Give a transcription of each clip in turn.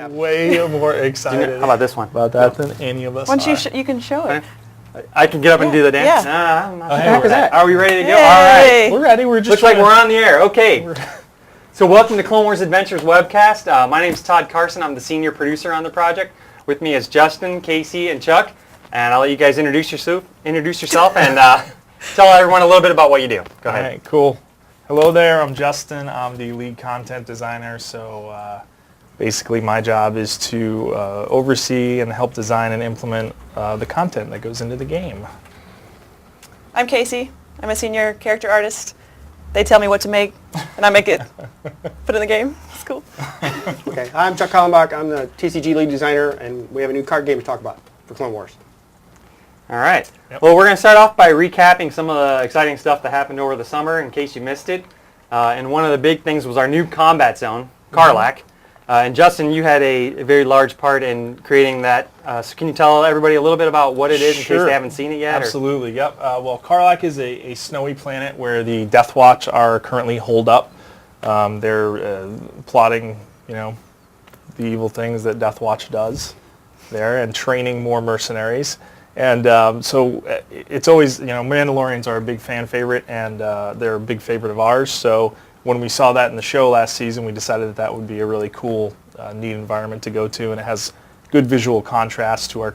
way more excited How about this one? about that than any of us Once are. you can show it. I can get up and do the dance? Yeah. I'm not Oh, hey, sure. we're ready. Are we ready to go? Yay. All right. We're ready. We're just Looks like we're on the air. Okay. So welcome to Clone Wars Adventures Webcast. My name's Todd Carson. I'm the senior producer on the project. With me is Justin, Kacey, and Chuck. And I'll let you guys introduce yourself and tell everyone a little bit about what you do. Go ahead. All right, cool. Hello there. I'm Justin. I'm the lead content designer. So basically my job is to oversee and help design and implement the content that goes into the game. I'm Kacey. I'm a senior character artist. They tell me what to make, and I make it. Put it in the game. It's cool. Okay, I'm Chuck Carlac. I'm the TCG lead designer, and we have a new card game to talk about for Clone Wars. All right. Yep. Well, we're going to start off by recapping some of the exciting stuff that happened over the summer in case you missed it. And one of the big things was our new combat zone, Carlac. And Justin, you had a very large part in creating that. So can you tell everybody a little bit about what it is in case they haven't seen it yet? Absolutely, yep. Well, Carlac is a snowy planet where the Death Watch are currently holed up. They're plotting, the evil things that Death Watch does there and training more mercenaries. And so it's always, Mandalorians are a big fan favorite, and they're a big favorite of ours. So when we saw that in the show last season, we decided that would be a really cool, neat environment to go to, and it has good visual contrast to our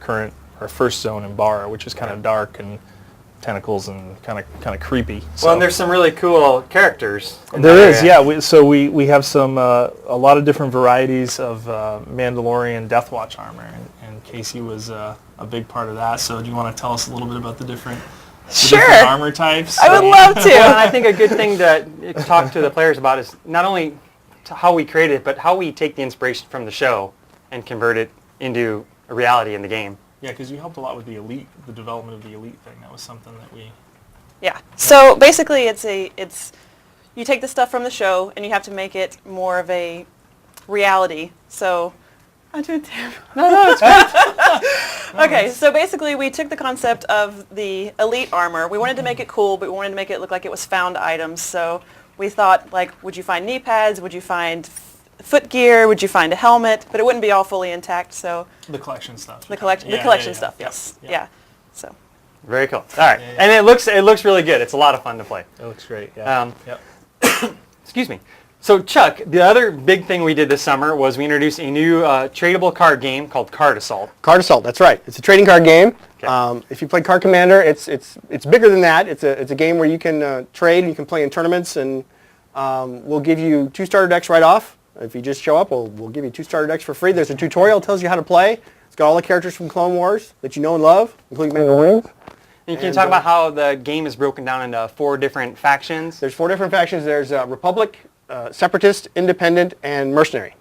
first zone in Barra, which is kind of dark and tentacles and kind of creepy. So. Well, and there's some really cool characters. There is, yeah. We have some a lot of different varieties of Mandalorian Death Watch armor, and Kacey was a big part of that. So do you want to tell us a little bit about the different armor types? I would love to. Well, and I think a good thing to talk to the players about is not only how we create it, but how we take the inspiration from the show and convert it into a reality in the game. Yeah, because you helped a lot with the development of the Elite thing. That was something that we... Yeah. So basically, it's you take the stuff from the show and you have to make it more of a reality. So I'm doing terrible. No, it's great. Okay, so basically we took the concept of the Elite armor. We wanted to make it cool, but we wanted to make it look like it was found items. So we thought, would you find knee pads? Would you find foot gear? Would you find a helmet? But it wouldn't be all fully intact. So the collection stuff. The collection stuff. Yes. Yeah. So. Very cool. All right, and it looks really good. It's a lot of fun to play. It looks great. Yeah. Excuse me. So Chuck, the other big thing we did this summer was we introduced a new tradable card game called Card Assault. Card Assault, that's right. It's a trading card game. Okay. If you play Card Commander, it's bigger than that. It's a game where you can trade. You can play in tournaments, and we'll give you 2 starter decks right off. If you just show up, we'll give you 2 starter decks for free. There's a tutorial that tells you how to play. It's got all the characters from Clone Wars that you know and love, including Mandalorians. And can you talk about how the game is broken down into 4 different factions? There's 4 different factions. There's Republic, Separatist, Independent, and Mercenary.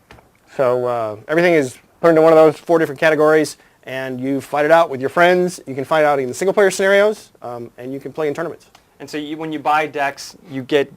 So everything is put into one of those 4 different categories, and you fight it out with your friends. You can fight it out in single-player scenarios, and you can play in tournaments. And so when you buy decks, you get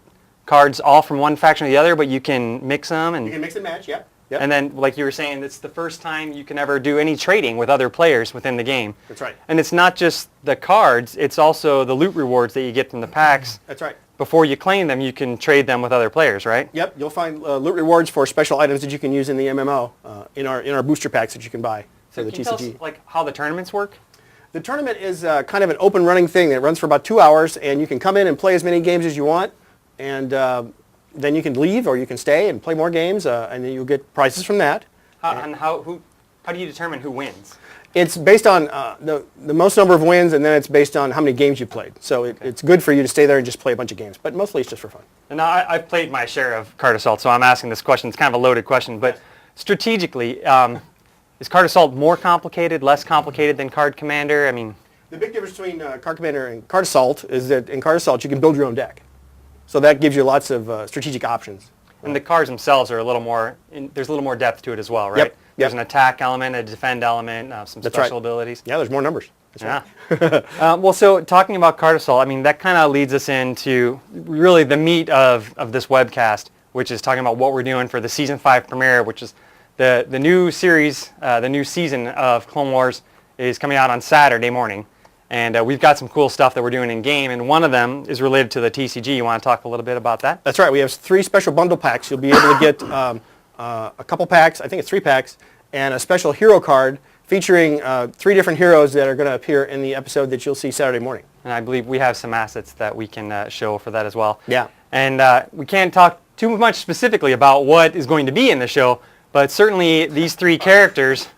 cards all from one faction or the other, but you can mix them. And you can mix and match, yeah. Yep. And then, like you were saying, it's the first time you can ever do any trading with other players within the game. That's right. And it's not just the cards, it's also the loot rewards that you get from the packs. That's right. Before you claim them, you can trade them with other players, right? Yep, you'll find loot rewards for special items that you can use in the MMO, in our booster packs that you can buy for the can TCG. you tell us, how the tournaments work? The tournament is kind of an open running thing that runs for about 2 hours, and you can come in and play as many games as you want, and then you can leave or you can stay and play more games, and then you'll get prizes from that. How do you determine who wins? It's based on the most number of wins, and then it's based on how many games you played. So it's good for you to stay there and just play a bunch of games, but mostly it's just for fun. And now I've played my share of Card Assault, so I'm asking this question. It's kind of a loaded question, but strategically, is Card Assault more complicated, less complicated than Card Commander? I mean, the big difference between Card Commander and Card Assault is that in Card Assault you can build your own deck. So that gives you lots of strategic options. And the cards themselves are a little more, there's a little more depth to it as well, right? Yep. There's an attack element, a defend element, some special abilities. Yeah, there's more numbers. That's right. Well, so talking about Card Assault, I mean, that kind of leads us into really the meat of this webcast, which is talking about what we're doing for the Season 5 premiere, which is the new series, the new season of Clone Wars is coming out on Saturday morning. And we've got some cool stuff that we're doing in-game, and one of them is related to the TCG. You want to talk a little bit about that? That's right. We have 3 special bundle packs. You'll be able to get a couple packs, I think it's 3 packs, and a special hero card featuring 3 different heroes that are going to appear in the episode that you'll see Saturday morning. And I believe we have some assets that we can show for that as well. Yeah. And we can't talk too much specifically about what is going to be in the show, but certainly these 3 characters,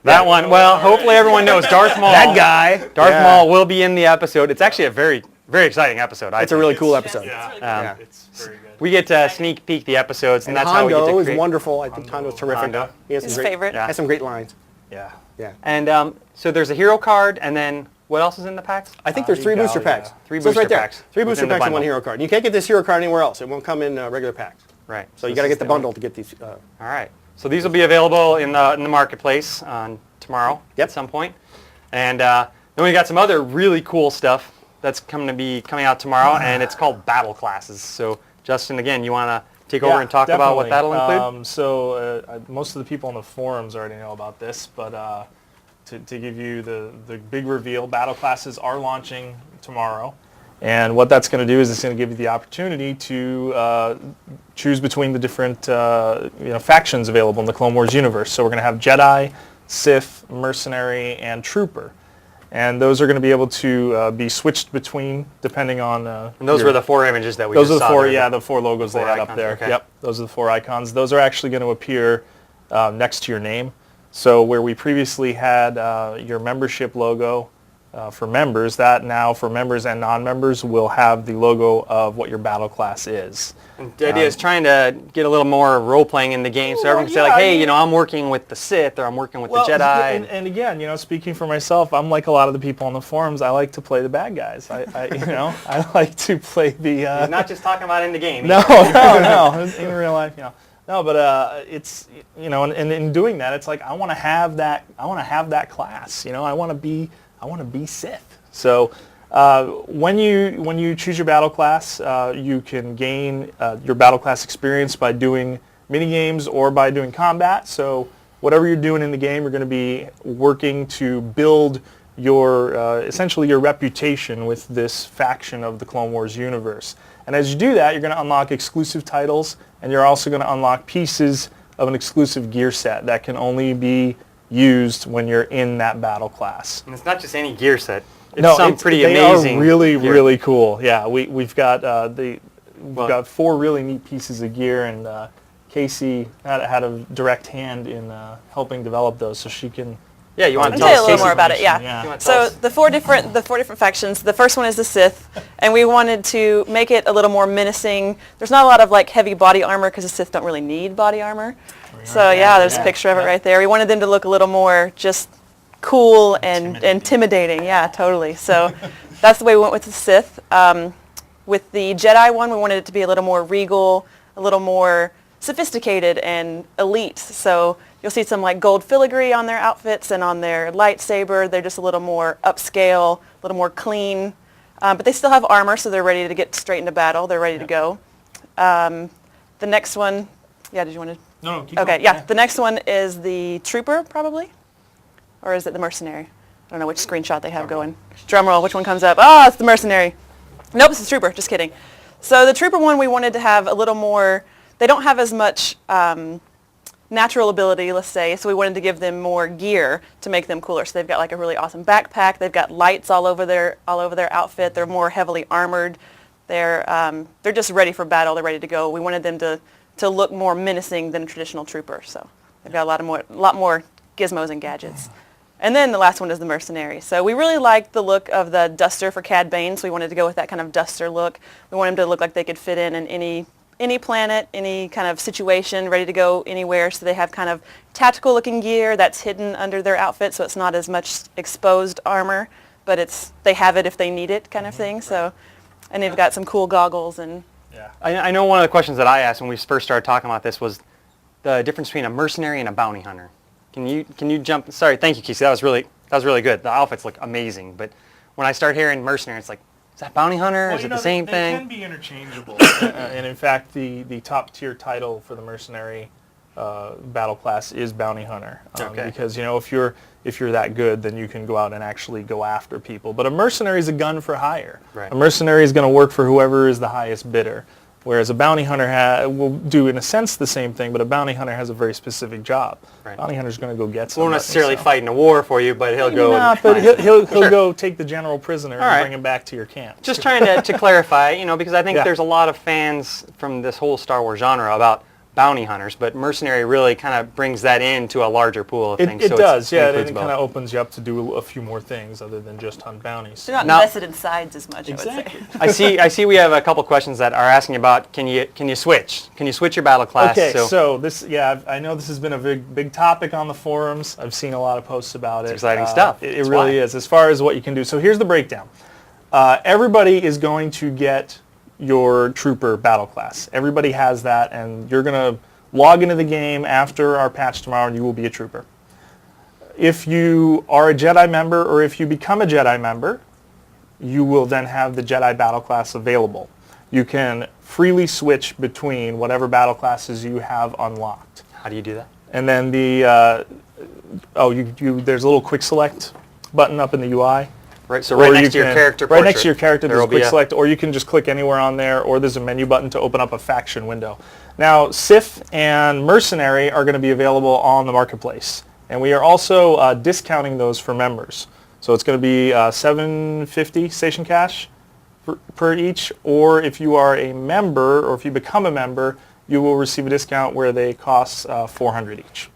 that one, well, hopefully everyone knows Darth Maul. That guy. Darth Maul will be in the episode. It's actually a very, very exciting episode. It's a really cool episode. Yeah, it's very good. We get to sneak peek the episodes, and that's how we get to Hondo create. is wonderful. I think Hondo's terrific. Hondo. He has some His great, favorite. has some great lines. Yeah. Yeah. And so there's a hero card, and then what else is in the packs? I think there's 3 booster packs. 3 So it's right booster there. packs 3 within booster the packs and 1 bundle. hero card. You can't get this hero card anywhere else. It won't come in regular packs. Right. So you got to get the bundle to get these. All right. So these will be available in the marketplace on tomorrow Yep. at some point. And then we got some other really cool stuff that's coming out tomorrow, and it's called battle classes. So Justin, again, you want to take over and talk about what that'll include? Most of the people on the forums already know about this, but to give you the big reveal, battle classes are launching tomorrow. And what that's going to do is it's going to give you the opportunity to choose between the different factions available in the Clone Wars universe. So we're going to have Jedi, Sith, Mercenary, and Trooper. And those are going to be able to be switched between depending on... and those were the 4 images that we those just are saw. the 4 logos they had up icons, there. okay. Yep, those are the 4 icons. Those are actually going to appear next to your name. So where we previously had your membership logo for members, that now for members and non-members will have the logo of what your battle class is. And the idea is trying to get a little more role-playing in the game, so everyone can say, like, hey, I'm working with the Sith, or I'm working with the Jedi. And again, speaking for myself, I'm like a lot of the people on the forums. I like to play the bad guys. I like to play the... He's not just talking about in the game. No, in real life, No, but it's and in doing that, it's like I want to have that class. I want to be Sith. So when you choose your battle class, you can gain your battle class experience by doing mini games or by doing combat. So whatever you're doing in the game, you're going to be working to build your essentially your reputation with this faction of the Clone Wars universe. And as you do that, you're going to unlock exclusive titles, and you're also going to unlock pieces of an exclusive gear set that can only be used when you're in that battle class. And it's not just any gear set. It's pretty amazing. They are really, gear. really cool. Yeah, we've got got 4 really neat pieces of gear, and Kacey had a direct hand in helping develop those, so she can. Yeah, you want to I'll tell you a little more about it. Yeah. Yeah. So the four different factions. The first one is the Sith, and we wanted to make it a little more menacing. There's not a lot of like heavy body armor because the Sith don't really need body armor. So yeah, there's a picture of it right there. We wanted them to look a little more just cool and intimidating. Yeah, totally. So that's the way we went with the Sith. With the Jedi one, we wanted it to be a little more regal, a little more sophisticated and elite. So you'll see some like gold filigree on their outfits and on their lightsaber. They're just a little more upscale, a little more clean. But they still have armor, so they're ready to get straight into battle. They're ready to go. The next one, did you want to? No, keep Okay, going. yeah. The next one is the Trooper, probably? Or is it the Mercenary? I don't know which screenshot they have going. Drum roll, which one comes up? Oh, it's the Mercenary. Nope, it's the Trooper, just kidding. So the Trooper one, we wanted to have a little more, they don't have as much natural ability, let's say, so we wanted to give them more gear to make them cooler. So they've got like a really awesome backpack. They've got lights all over their outfit. They're more heavily armored. They're just ready for battle. They're ready to go. We wanted them to look more menacing than a traditional trooper. So they've got a lot more gizmos and gadgets. And then the last one is the Mercenary. So we really liked the look of the duster for Cad Bane, so we wanted to go with that kind of duster look. We wanted them to look like they could fit in any planet, any kind of situation, ready to go anywhere. So they have kind of tactical looking gear that's hidden under their outfit, so it's not as much exposed armor, but they have it if they need it kind of thing. So, and they've got some cool goggles and. Yeah. I know one of the questions that I asked when we first started talking about this was the difference between a mercenary and a bounty hunter. Can you jump? Sorry, thank you, Kacey. That was really good. The outfits look amazing, but when I start hearing mercenary, it's like, is that bounty hunter? Is it the same thing? They can be interchangeable. And in fact, the top tier title for the mercenary battle class is bounty hunter. Okay. Because if you're that good, then you can go out and actually go after people. But a mercenary is a gun for hire. Right. A mercenary is going to work for whoever is the highest bidder. Whereas a bounty hunter will do, in a sense, the same thing, but a bounty hunter has a very specific job. Right. Bounty hunter's going to go get somebody. Won't necessarily so. fight in a war for you, but he'll go. Not, but he'll go take the general prisoner and bring him back to your camp. Just trying to clarify, because I think Yeah. there's a lot of fans from this whole Star Wars genre about bounty hunters, but mercenary really kind of brings that into a larger pool of things. It so does, yeah. It includes kind both. of opens you up to do a few more things other than just hunt bounties. They're not Now- invested in sides as much, Exactly. I would say. I see we have a couple questions that are asking about can you switch? Can you switch your battle class? Okay, so this, I know this has been a big topic on the forums. I've seen a lot of posts about it. It's exciting stuff. It That's really why. is, as far as what you can do. So here's the breakdown. Everybody is going to get your trooper battle class. Everybody has that, and you're going to log into the game after our patch tomorrow, and you will be a trooper. If you are a Jedi member, or if you become a Jedi member, you will then have the Jedi battle class available. You can freely switch between whatever battle classes you have unlocked. How do you do that? And then there's a little quick select button up in the UI. Right, so right Or next you to your can- character Right portrait, next to your character, there there's will a quick be select, or you can just click anywhere on there, or there's a menu button to open up a faction window. Now, Sith and Mercenary are going to be available on the marketplace, and we are also discounting those for members. So it's going to be $7.50 station cash per each, or if you are a member, or if you become a member, you will receive a discount where they cost $400 each.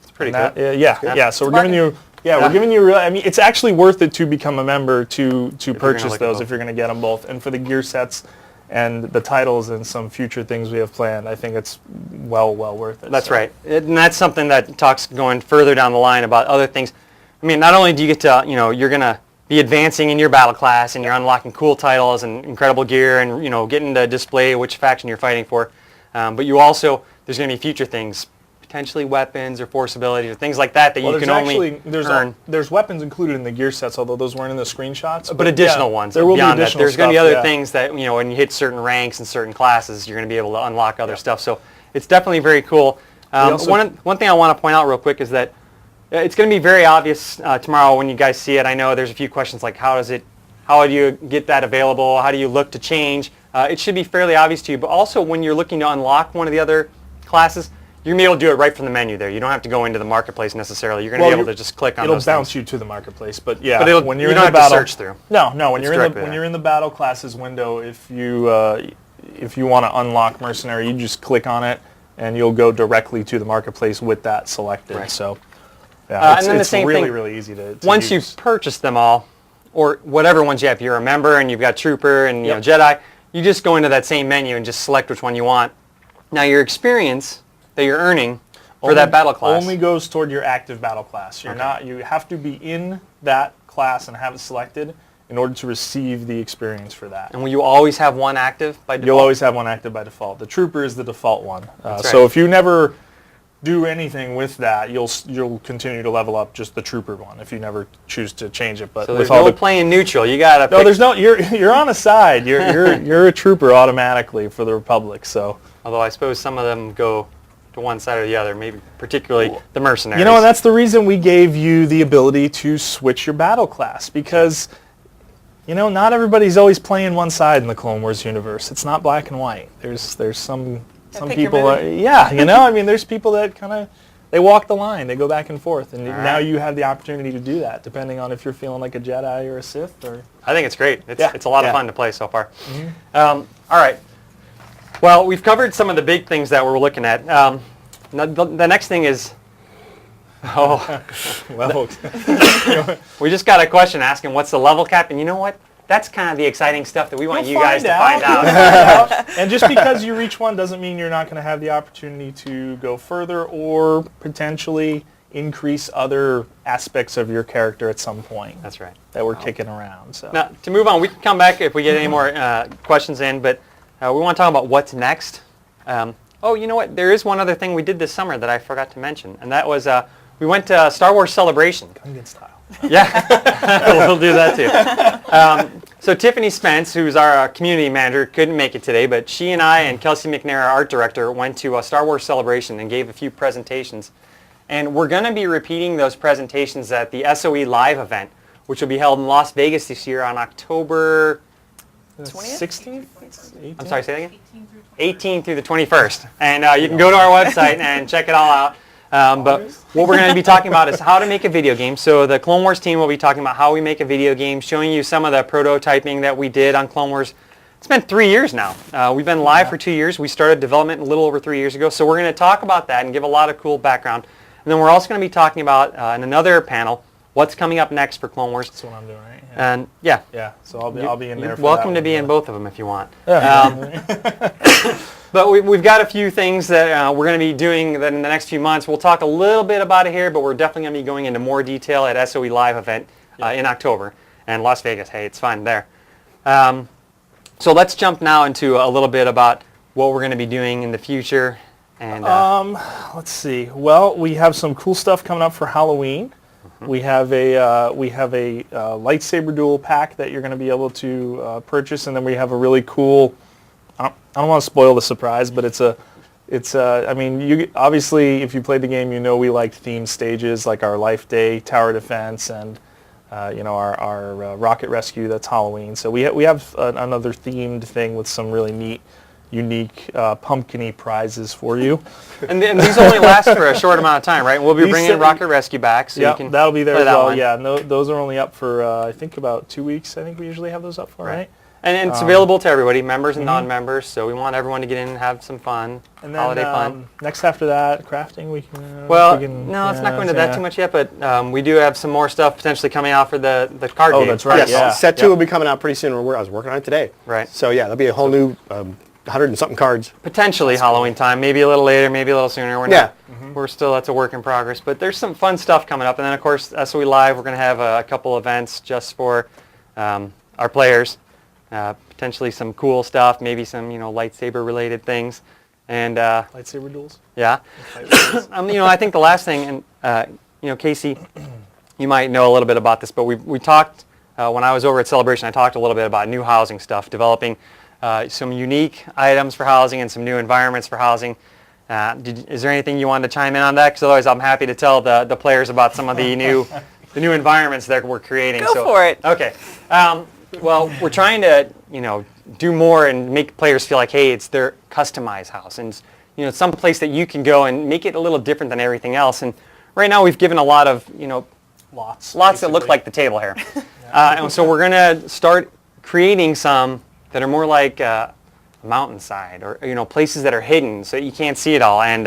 It's pretty And good. yeah. So we're giving you. Yeah, we're giving you. I mean, it's actually worth it to become a member to purchase look at those both. if you're going to get them both. And for the gear sets and the titles and some future things we have planned, I think it's well worth it. That's So, right. And that's something that talks going further down the line about other things. I mean, not only do you get to, you're going to be advancing in your battle class and you're unlocking cool titles and incredible gear and, getting to display which faction you're fighting for, but you also, there's going to be future things, potentially weapons or force abilities or things like that Well, you can only earn. there's weapons included in the gear sets, although those weren't in the screenshots. But additional yeah, ones there will be beyond that. additional There's going to be stuff, other yeah. things that, when you hit certain ranks and certain classes, you're going to be able to unlock other stuff. So it's definitely very cool. also- One thing I want to point out real quick is that it's going to be very obvious tomorrow when you guys see it. I know there's a few questions like how do you get that available? How do you look to change? It should be fairly obvious to you, but also when you're looking to unlock one of the other classes, you're going to be able to do it right from the menu there. You don't have to go into the marketplace necessarily. You're going to be able to just click on It'll those bounce things. you to the marketplace, but yeah, But when you you're in don't the have to battle, search through. No, when It's you're in directly the when there. you're in the battle classes window, if you want to unlock Mercenary, you just click on it, and you'll go directly to the marketplace with that selected. Right. So, yeah, and then the it's same really thing, really easy to once use. you've purchased them all, or whatever ones you have, if you're a member and you've got Trooper and Yep. Jedi, you just go into that same menu and just select which one you want. Now your experience that you're earning for that battle class. only goes toward your active battle class. You have to be in that class and have it selected in order to receive the experience for that. And will you always have one active by default? You'll always have one active by default. The Trooper is the default one. That's So right. if you never do anything with that, you'll continue to level up just the Trooper one if you never choose to change it. But So with there's all no the playing neutral. You got to no, there's no. You're on a side. You're a Trooper automatically for the Republic. So Although I suppose some of them go to one side or the other, maybe particularly the mercenaries. and that's the reason we gave you the ability to switch your battle class, because not everybody's always playing one side in the Clone Wars universe. It's not black and white. There's some pick your people. movie. I mean, there's people that kind of they walk the line. They go back and forth, and now right. you have the opportunity to do that, depending on if you're feeling like a Jedi or a Sith. Or I think it's great. It's, Yeah. it's a lot Yeah. of fun to play so far. All right. Well, we've covered some of the big things that we're looking at. The next thing is, well, we just got a question asking what's the level cap, and you know what? That's kind of the exciting stuff that we want You'll you guys to find find out. out. And just because you reach one doesn't mean you're not going to have the opportunity to go further or potentially increase other aspects of your character at some point That's right. that we're kicking around. So Now, to move on, we can come back if we get any more questions in, but we want to talk about what's next. You know what? There is one other thing we did this summer that I forgot to mention, and that was we went to Star Wars Celebration. Gungan style. Yeah, we'll do that too. So Tiffany Spence, who's our community manager, couldn't make it today, but she and I and Kelsey McNair, our art director, went to a Star Wars Celebration and gave a few presentations. And we're going to be repeating those presentations at the SOE Live event, which will be held in Las Vegas this year on October 20th? 16th? I'm sorry, say that again? 18 through the 21st. And you can go to our website and check it all out. But what we're going to be talking about is how to make a video game. So the Clone Wars team will be talking about how we make a video game, showing you some of the prototyping that we did on Clone Wars. It's been 3 years now. We've been live for 2 years. We started development a little over 3 years ago. So we're going to talk about that and give a lot of cool background. And then we're also going to be talking about, in another panel, what's coming up next for Clone Wars. That's what I'm doing, right? And yeah. Yeah, so I'll be in there for welcome that to be one, in both of them if you want. Yeah. But we've got a few things that we're going to be doing that in the next few months. We'll talk a little bit about it here, but we're definitely going to be going into more detail at SOE Live event in October. And Las Vegas, hey, it's fun there. So let's jump now into a little bit about what we're going to be doing in the future. And let's see. Well, we have some cool stuff coming up for Halloween. We have a lightsaber duel pack that you're going to be able to purchase, and then we have a really cool. I don't want to spoil the surprise, but I mean, you obviously if you played the game, you know we liked themed stages like our Life Day Tower Defense and our Rocket Rescue. That's Halloween. So we have another themed thing with some really neat, unique pumpkin-y prizes for you. and these only last for a short amount of time, right? We'll be bringing Rocket Rescue back, so you can that'll be there play as that well. one. Yeah, no, those are only up for I think about 2 weeks. I think we usually have those up for, right? And it's available to everybody, members and non-members. So we want everyone to get in and have some fun, And then, holiday fun. Next after that, crafting we can. Well, no, it's not going to that too much yet, but we do have some more stuff potentially coming out for the card game. Oh, that's right. Yes, Yeah. set 2 will be coming out pretty soon. I was working on it today. Right. So yeah, there'll be a whole new 100 and something cards. Potentially Halloween time, maybe a little later, maybe a little sooner. We're still, that's a work in progress, but there's some fun stuff coming up. And then of course, SOE Live, we're going to have a couple events just for our players. Potentially some cool stuff, maybe some lightsaber related things, and lightsaber duels. Yeah. I think the last thing, and Kacey, you might know a little bit about this, but we talked when I was over at Celebration. I talked a little bit about new housing stuff, developing some unique items for housing and some new environments for housing. Is there anything you wanted to chime in on that? Because otherwise, I'm happy to tell the players about some of the new environments that we're creating. Go for it. Okay. Well, we're trying to, do more and make players feel like, hey, it's their customized house. And, some place that you can go and make it a little different than everything else. And right now we've given a lot of, lots that look like the table here. And so we're going to start creating some that are more like a mountainside or, places that are hidden so you can't see it all. And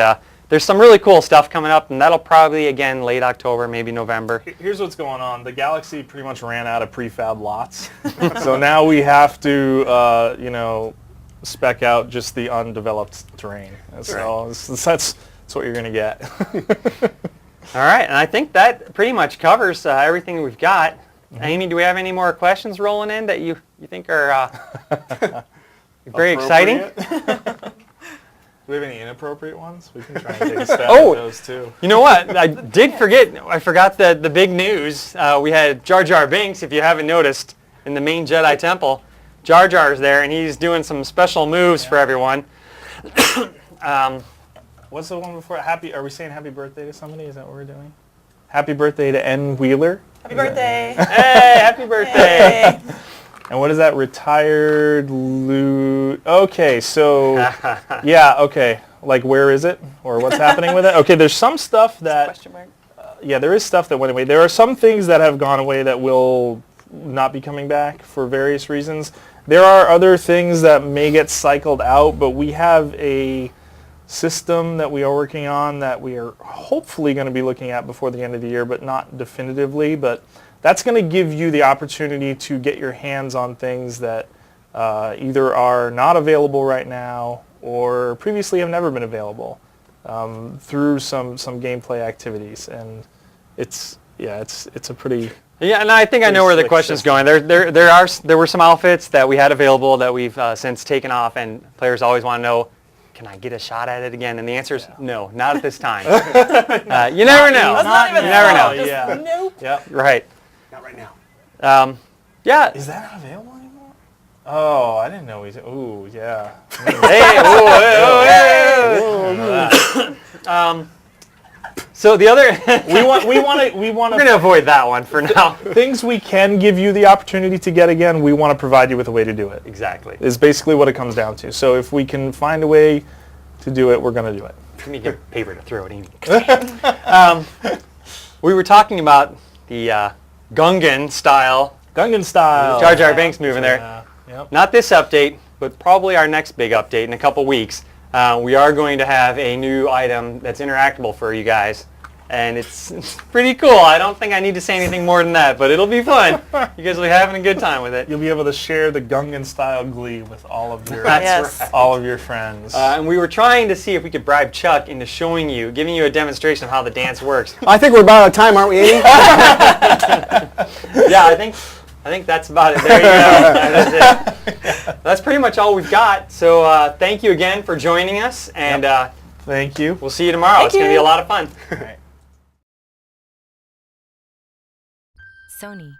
there's some really cool stuff coming up, and that'll probably, again, late October, maybe November. Here's what's going on. The Galaxy pretty much ran out of prefab lots. So now we have to, spec out just the undeveloped terrain. So that's what you're going to get. All right, and I think that pretty much covers everything we've got. Amy, do we have any more questions rolling in that you think are very exciting? Do we have any inappropriate ones? We can try and take a stab at those too. You know what? I did forget. I forgot the big news. We had Jar Jar Binks, if you haven't noticed, in the main Jedi Temple. Jar Jar's there, and he's doing some special moves for everyone. What's the one before? Are we saying happy birthday to somebody? Is that what we're doing? Happy birthday to N. Wheeler. Happy birthday. Hey, happy birthday. Hey. And what is that? Retired loot. Okay, so yeah, okay. Like where is it, or what's happening with it? Okay, there's some stuff that. Question mark. Yeah, there is stuff that went away. There are some things that have gone away that will not be coming back for various reasons. There are other things that may get cycled out, but we have a system that we are working on that we are hopefully going to be looking at before the end of the year, but not definitively. But that's going to give you the opportunity to get your hands on things that either are not available right now or previously have never been available through some gameplay activities. And it's a pretty... Yeah, and I think I know where the question's going. There were some outfits that we had available that we've since taken off, and players always want to know, can I get a shot at it again? And the answer is no, not at this time. You never know. You never know. Just nope. Yeah. Right. Not right now. Yeah. Is that not available anymore? Oh, I didn't know ooh, yeah. Hey, So the other, we want we're going to avoid that one for now. things we can give you the opportunity to get again. We want to provide you with a way to do it. Exactly. Is basically what it comes down to. So if we can find a way to do it, we're going to do it. Let me get paper to throw it in. We were talking about the Gungan style Jar Jar Binks move in there. Yep. Not this update, but probably our next big update in a couple weeks. We are going to have a new item that's interactable for you guys, and it's pretty cool. I don't think I need to say anything more than that, but it'll be fun. You guys will be having a good time with it. You'll be able to share the Gungan style glee with all of your Yes. all of your friends. And we were trying to see if we could bribe Chuck into showing you, giving you a demonstration of how the dance works. I think we're about out of time, aren't we, Amy? Yeah, I think that's about it. There you go. That's it. That's pretty much all we've got. So thank you again for joining us, and Thank you. we'll see you tomorrow. Thank It's going to be you. a lot of fun. All right. Sony.